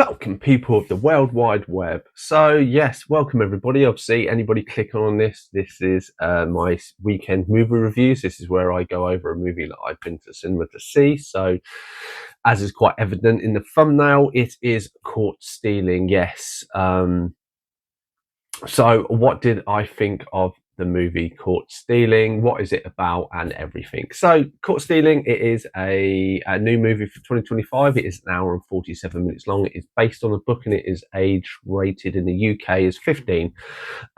Welcome, people of the World Wide Web. So, yes, welcome everybody. Obviously, anybody clicking on this is my weekend movie reviews. This is where I go over a movie that I've been to cinema to see. So, as is quite evident in the thumbnail, it is Caught Stealing. Yes. So, what did I think of the movie Caught Stealing? What is it about and everything? So, Caught Stealing, it is a new movie for 2025. It is an hour and 47 minutes long. It is based on a book and it is age rated in the UK as 15.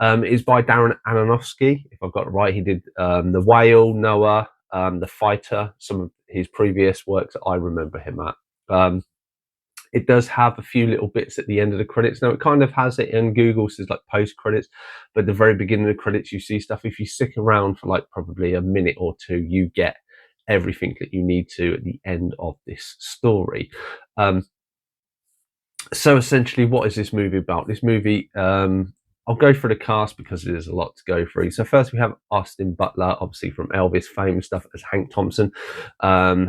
It is by Darren Aronofsky, if I've got it right. He did The Whale, Noah, The Fighter, some of his previous works that I remember him at. It does have a few little bits at the end of the credits. Now, it kind of has it in Google, so it's like post credits, but at the very beginning of the credits, you see stuff. If you stick around for like probably a minute or two, you get everything that you need to at the end of this story. So essentially, what is this movie about? This movie, I'll go through the cast because there's a lot to go through. So first we have Austin Butler, obviously from Elvis fame stuff, as Hank Thompson.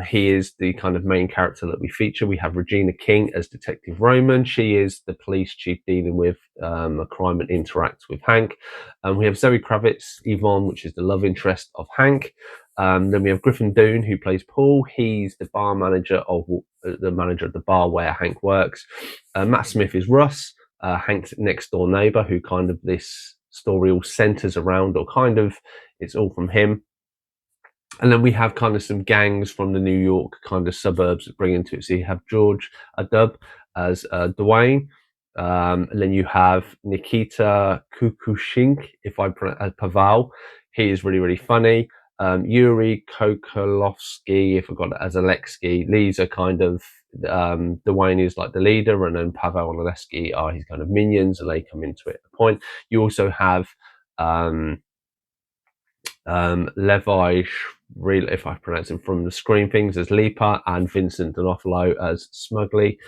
He is the kind of main character that we feature. We have Regina King as Detective Roman. She is the police chief dealing with a crime and interacts with Hank. We have Zoe Kravitz, Yvonne, which is the love interest of Hank. Then we have Griffin Dunne, who plays Paul. He's the bar manager of the bar where Hank works. Matt Smith is Russ, Hank's next door neighbor, who kind of this story all centers around, or kind of it's all from him. And then we have kind of some gangs from the New York kind of suburbs that bring into it. So you have George Adub as Dwayne. And then you have Nikita Kukushink, if I pronounce as Paval. He is really, really funny. Yuri Kokolovsky, if I got it as Alexei. These are kind of Dwayne is like the leader, and then Pavel and Alexei are his kind of minions, and they come into it at a point. You also have Levi, if I pronounce him from the Screen Things, as Lipa, and Vincent D'Onofrio as Smugly.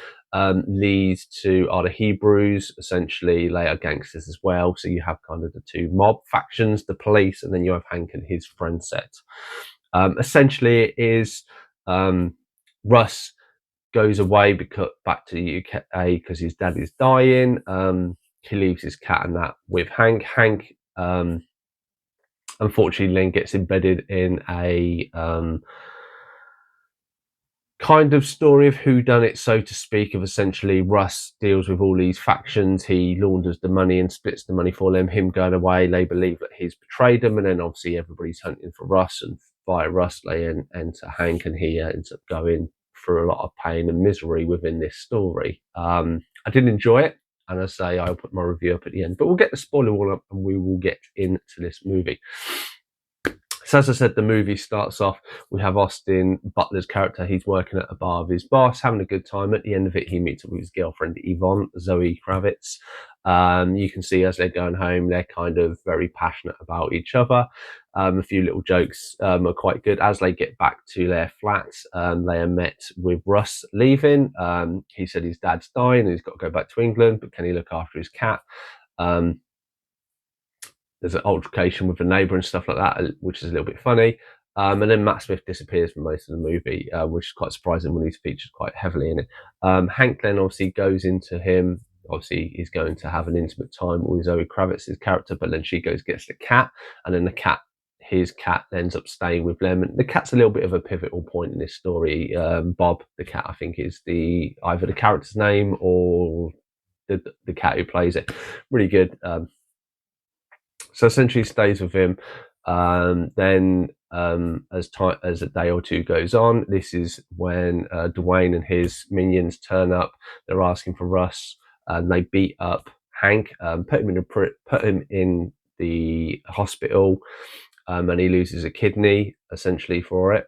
These two are the Hebrews, essentially. They are gangsters as well. So you have kind of the two mob factions, the police, and then you have Hank and his friend set. Essentially, it is Russ goes away back to the UK because his dad is dying. He leaves his cat and that with Hank. Hank unfortunately then gets embedded in a kind of story of whodunit, so to speak, of essentially Russ deals with all these factions. He launders the money and splits the money for them. Him going away, they believe that he's betrayed them, and then obviously everybody's hunting for Russ, and via Russ they enter Hank, and he ends up going through a lot of pain and misery within this story. I did enjoy it, and I say I'll put my review up at the end, but we'll get the spoiler all up and we will get into this movie. So as I said, the movie starts off, we have Austin Butler's character. He's working at a bar with his boss, having a good time. At the end of it, he meets up with his girlfriend, Yvonne, Zoe Kravitz. You can see as they're going home, they're kind of very passionate about each other. A few little jokes are quite good. As they get back to their flats, they are met with Russ leaving. He said his dad's dying and he's got to go back to England, but can he look after his cat? There's an altercation with a neighbour and stuff like that, which is a little bit funny. And then Matt Smith disappears for most of the movie, which is quite surprising when he's featured quite heavily in it. Hank then obviously goes into him. Obviously, he's going to have an intimate time with Zoe Kravitz's character, but then she gets the cat, and then his cat ends up staying with them. And the cat's a little bit of a pivotal point in this story. Bob, the cat, I think is either the character's name or the cat who plays it. Really good. So essentially stays with him. Then as a day or two goes on, this is when Dwayne and his minions turn up. They're asking for Russ, and they beat up Hank, put him in the hospital, and he loses a kidney essentially for it.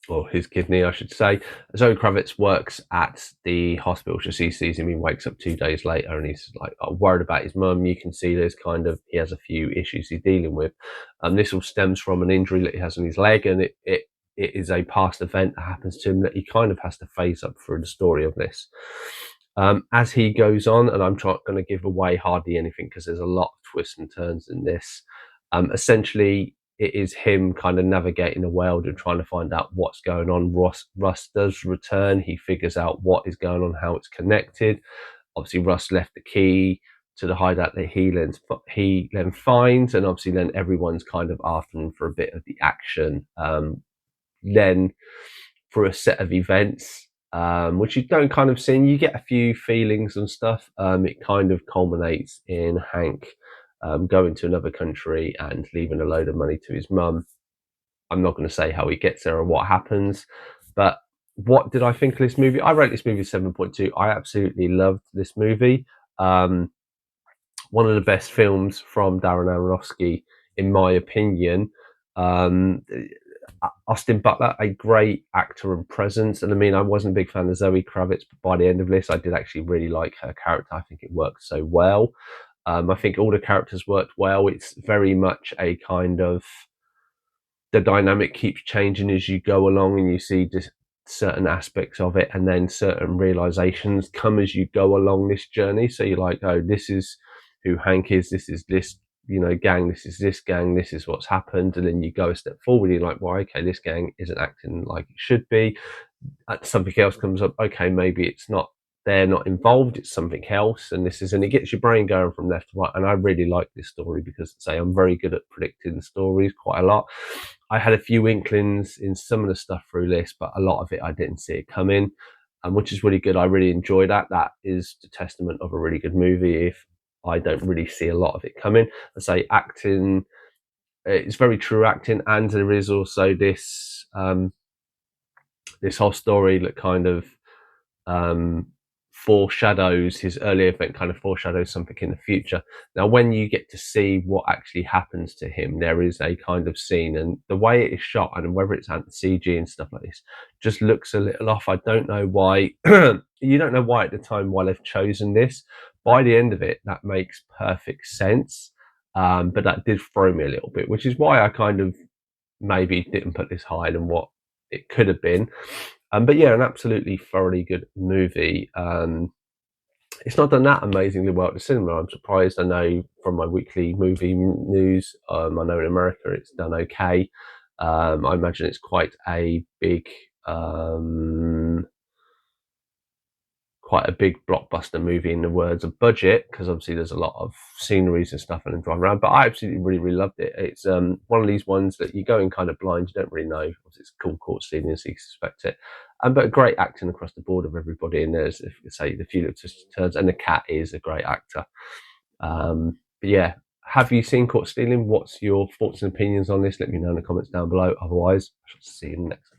Or his kidney, I should say. Zoe Kravitz works at the hospital. So she sees him, he wakes up 2 days later and he's like worried about his mum. You can see there's he has a few issues he's dealing with. This all stems from an injury that he has on his leg, and it is a past event that happens to him that he kind of has to face up through the story of this. As he goes on, and I'm not going to give away hardly anything because there's a lot of twists and turns in this. Essentially, it is him kind of navigating the world and trying to find out what's going on. Russ does return. He figures out what is going on, how it's connected. Obviously, Russ left the key to the hideout that he then finds, and obviously then everyone's kind of after him for a bit of the action. Then for a set of events, which you don't kind of see, you get a few feelings and stuff. It kind of culminates in Hank going to another country and leaving a load of money to his mum. I'm not going to say how he gets there or what happens, but what did I think of this movie? I rate this movie 7.2. I absolutely loved this movie. One of the best films from Darren Aronofsky, in my opinion. Austin Butler, a great actor and presence. And I mean, I wasn't a big fan of Zoe Kravitz, but by the end of this, I did actually really like her character. I think it worked so well. I think all the characters worked well. It's very much a kind of, the dynamic keeps changing as you go along, and you see just certain aspects of it, and then certain realizations come as you go along this journey. So you're like, oh, this is who Hank is. This is this, gang. This is this gang. This is what's happened. And then you go a step forward. And you're like, well, okay, this gang isn't acting like it should be. Something else comes up. Okay, maybe it's not, they're not involved, it's something else, and it gets your brain going from left to right. And I really like this story because, say, I'm very good at predicting stories quite a lot. I had a few inklings in some of the stuff through this, but a lot of it I didn't see it coming, which is really good. I really enjoyed that. That is the testament of a really good movie if I don't really see a lot of it coming. I say acting, it's very true acting, and there is also this this whole story that kind of foreshadows his early event, kind of foreshadows something in the future. Now, when you get to see what actually happens to him, there is a kind of scene, and the way it is shot, and whether it's CG and stuff like this, just looks a little off. I don't know why. You don't know why at the time why they've chosen this. By the end of it, that makes perfect sense. But that did throw me a little bit, which is why I kind of maybe didn't put this higher than what it could have been. But yeah, an absolutely thoroughly good movie. It's not done that amazingly well at the cinema. I'm surprised. I know from my weekly movie news, I know in America it's done okay. I imagine it's quite a big blockbuster movie in the words of budget, because obviously there's a lot of sceneries and stuff and drive around. But I absolutely really loved it. It's one of these ones that you go in kind of blind, you don't really know. It's cool court scene, so you suspect it. But great acting across the board of everybody. And there's, if you say, the few little twists and turns, and the cat is a great actor. But yeah, have you seen Caught Stealing? What's your thoughts and opinions on this? Let me know in the comments down below. Otherwise, I shall see you in the next one.